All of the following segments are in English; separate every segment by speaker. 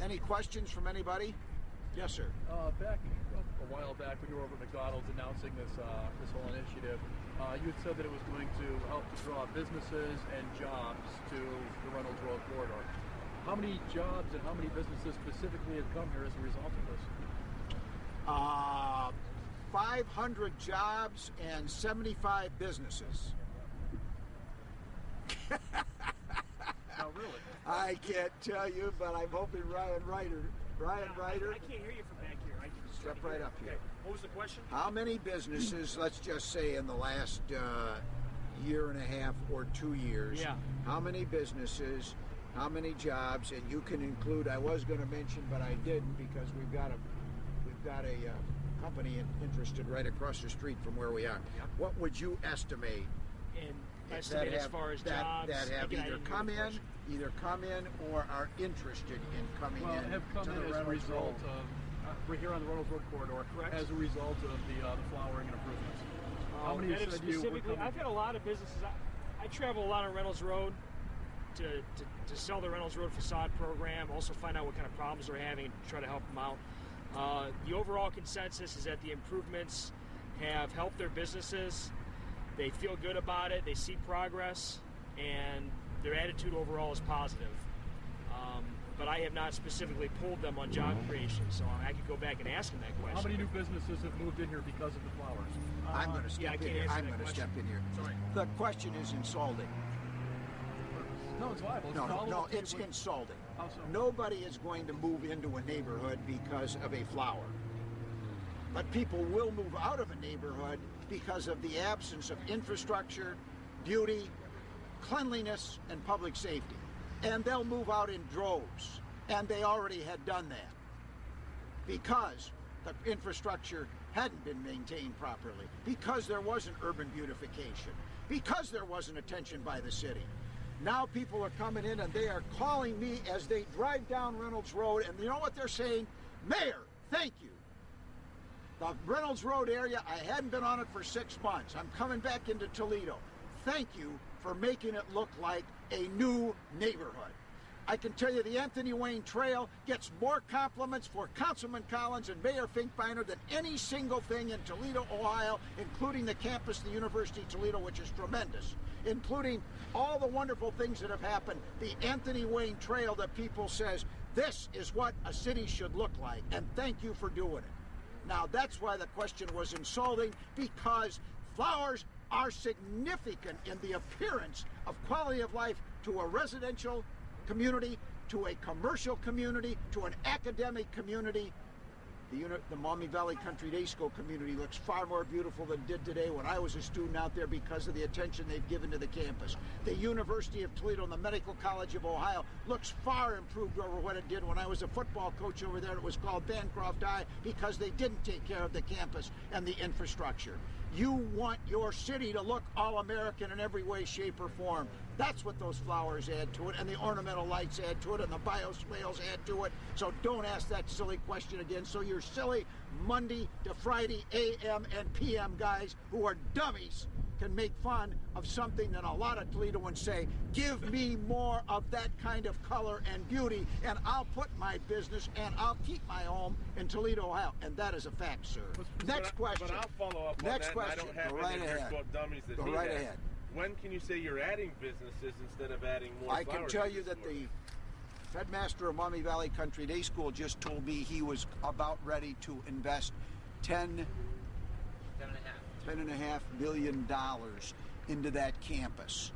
Speaker 1: Any questions from anybody? Yes, sir.
Speaker 2: Back a while back when you were over at McDonald's announcing this whole initiative, you had said that it was going to help to draw businesses and jobs to the Reynolds Road corridor. How many jobs and how many businesses specifically have come here as a result of this?
Speaker 1: 500 jobs and 75 businesses.
Speaker 2: Oh, really?
Speaker 1: I can't tell you, but I'm hoping Ryan Ryder.
Speaker 3: I can't hear you from back here. I can
Speaker 1: Step right up here.
Speaker 3: Okay. What was the question?
Speaker 1: How many businesses, let's just say in the last year and a half or 2 years, how many businesses, how many jobs, and you can include, I was going to mention, but I didn't because we've got a company interested right across the street from where we are.
Speaker 3: Yep.
Speaker 1: What would you estimate?
Speaker 3: And estimate as far as jobs
Speaker 1: that have either come in or are interested in coming in.
Speaker 2: Have come
Speaker 1: to
Speaker 2: in
Speaker 1: the
Speaker 2: as a
Speaker 1: Reynolds
Speaker 2: result
Speaker 1: Road.
Speaker 2: of, we're here on the Reynolds Road corridor,
Speaker 3: correct?
Speaker 2: As a result of the flowering and improvements. How many said you were coming?
Speaker 3: I've had a lot of businesses. I travel a lot on Reynolds Road to sell the Reynolds Road Facade program, also find out what kind of problems they're having and try to help them out. The overall consensus is that the improvements have helped their businesses. They feel good about it, they see progress, and their attitude overall is positive. But I have not specifically pulled them on job creation, so I could go back and ask them that question.
Speaker 2: How many new businesses have moved in here because of the flowers?
Speaker 1: I'm going to step in here. Step in here.
Speaker 3: Sorry.
Speaker 1: The question is insulting.
Speaker 2: No, it's liable.
Speaker 1: No, it's insulting.
Speaker 2: How so?
Speaker 1: Nobody is going to move into a neighborhood because of a flower. But people will move out of a neighborhood because of the absence of infrastructure, beauty, cleanliness, and public safety. And they'll move out in droves. And they already had done that because the infrastructure hadn't been maintained properly, because there wasn't urban beautification, because there wasn't attention by the city. Now people are coming in and they are calling me as they drive down Reynolds Road, and you know what they're saying? Mayor, thank you. The Reynolds Road area, I hadn't been on it for 6 months. I'm coming back into Toledo. Thank you for making it look like a new neighborhood. I can tell you the Anthony Wayne Trail gets more compliments for Councilman Collins and Mayor Finkbeiner than any single thing in Toledo, Ohio, including the campus of the University of Toledo, which is tremendous, including all the wonderful things that have happened. The Anthony Wayne Trail that people says, this is what a city should look like, and thank you for doing it. Now, that's why the question was insulting, because flowers are significant in the appearance of quality of life to a residential community, to a commercial community, to an academic community. The Maumee Valley Country Day School community looks far more beautiful than it did today when I was a student out there because of the attention they've given to the campus. The University of Toledo and the Medical College of Ohio looks far improved over what it did when I was a football coach over there. It was called Bancroft High because they didn't take care of the campus and the infrastructure. You want your city to look all-American in every way, shape, or form. That's what those flowers add to it, and the ornamental lights add to it, and the bioswales add to it. So don't ask that silly question again. So you're silly Monday to Friday AM and PM guys who are dummies can make fun of something that a lot of Toledoans say, give me more of that kind of color and beauty, and I'll put my business and I'll keep my home in Toledo, Ohio. And that is a fact, sir. Next question.
Speaker 4: But I'll follow up on
Speaker 1: Next
Speaker 4: that.
Speaker 1: question.
Speaker 4: I don't have
Speaker 1: Go right ahead.
Speaker 4: quote dummies that
Speaker 1: Go right ahead.
Speaker 4: When can you say you're adding businesses instead of adding more
Speaker 1: I
Speaker 4: flowers?
Speaker 1: can tell you that the headmaster of Maumee Valley Country Day School just told me he was about ready to invest $10.5 million into that campus.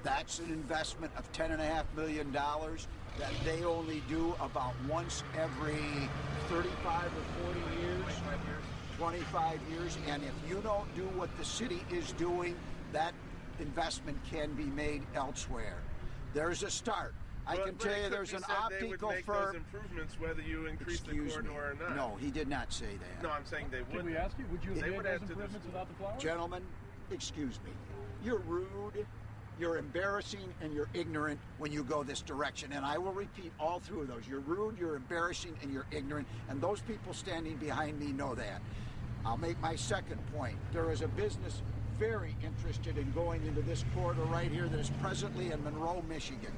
Speaker 1: That's an investment of $10.5 million that they only do about once every 35 or 40 years. 25 years. And if you don't do what the city is doing, that investment can be made elsewhere. There's a start. I can tell you there's an optical
Speaker 4: firm. Those improvements whether you increase the corridor or not.
Speaker 1: No, he did not say that.
Speaker 4: No, I'm saying they would.
Speaker 2: Can we ask you, would you have made those improvements without the flowers?
Speaker 1: Gentlemen, excuse me. You're rude, you're embarrassing, and you're ignorant when you go this direction. And I will repeat all three of those. You're rude, you're embarrassing, and you're ignorant. And those people standing behind me know that. I'll make my second point. There is a business very interested in going into this corridor right here that is presently in Monroe, Michigan.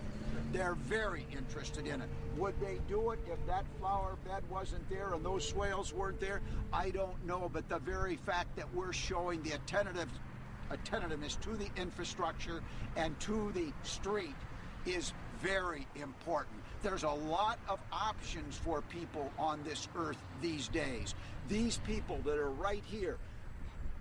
Speaker 1: They're very interested in it. Would they do it if that flower bed wasn't there and those swales weren't there? I don't know, but the very fact that we're showing the attentiveness to the infrastructure and to the street is very important. There's a lot of options for people on this earth these days. These people that are right here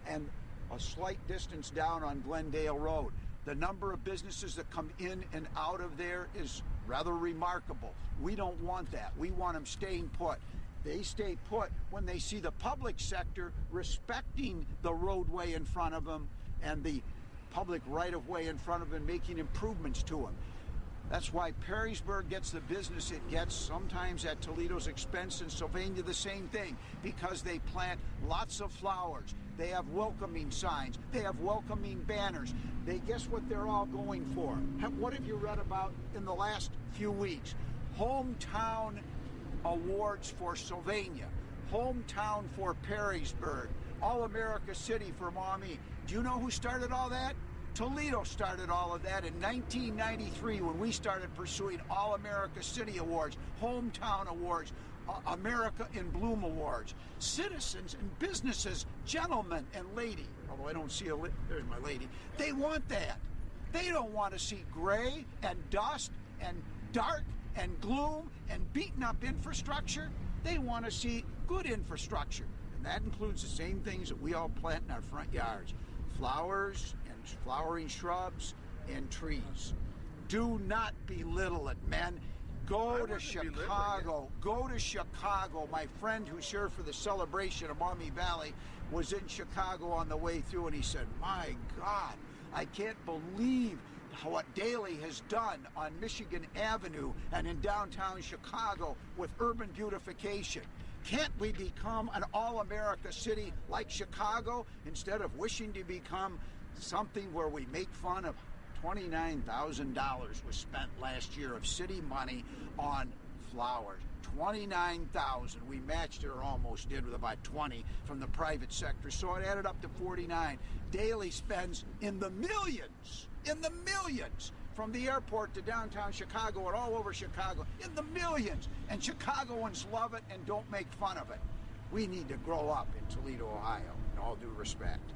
Speaker 1: and a slight distance down on Glendale Road, the number of businesses that come in and out of there is rather remarkable. We don't want that. We want them staying put. They stay put when they see the public sector respecting the roadway in front of them and the public right-of-way in front of them, making improvements to them. That's why Perrysburg gets the business it gets, sometimes at Toledo's expense, and Sylvania the same thing, because they plant lots of flowers. They have welcoming signs. They have welcoming banners. They guess what they're all going for? What have you read about in the last few weeks? Hometown awards for Sylvania, hometown for Perrysburg, All-America City for Maumee. Do you know who started all that? Toledo started all of that in 1993 when we started pursuing All-America City Awards, Hometown Awards, America in Bloom Awards. Citizens and businesses, gentlemen and lady, although I don't see there's my lady, they want that. They don't want to see gray and dust and dark and gloom and beaten up infrastructure. They want to see good infrastructure. And that includes the same things that we all plant in our front yards. Flowers and flowering shrubs and trees. Do not belittle it, men. Go to Chicago. Go to Chicago. My friend who's here for the celebration of Maumee Valley was in Chicago on the way through, and he said, my God, I can't believe what Daley has done on Michigan Avenue and in downtown Chicago with urban beautification. Can't we become an all-America city like Chicago instead of wishing to become something where we make fun of $29,000 was spent last year of city money on flowers. $29,000. We matched it or almost did with about 20 from the private sector, so it added up to 49. Daley spends in the millions, from the airport to downtown Chicago and all over Chicago, in the millions. And Chicagoans love it and don't make fun of it. We need to grow up in Toledo, Ohio, in all due respect.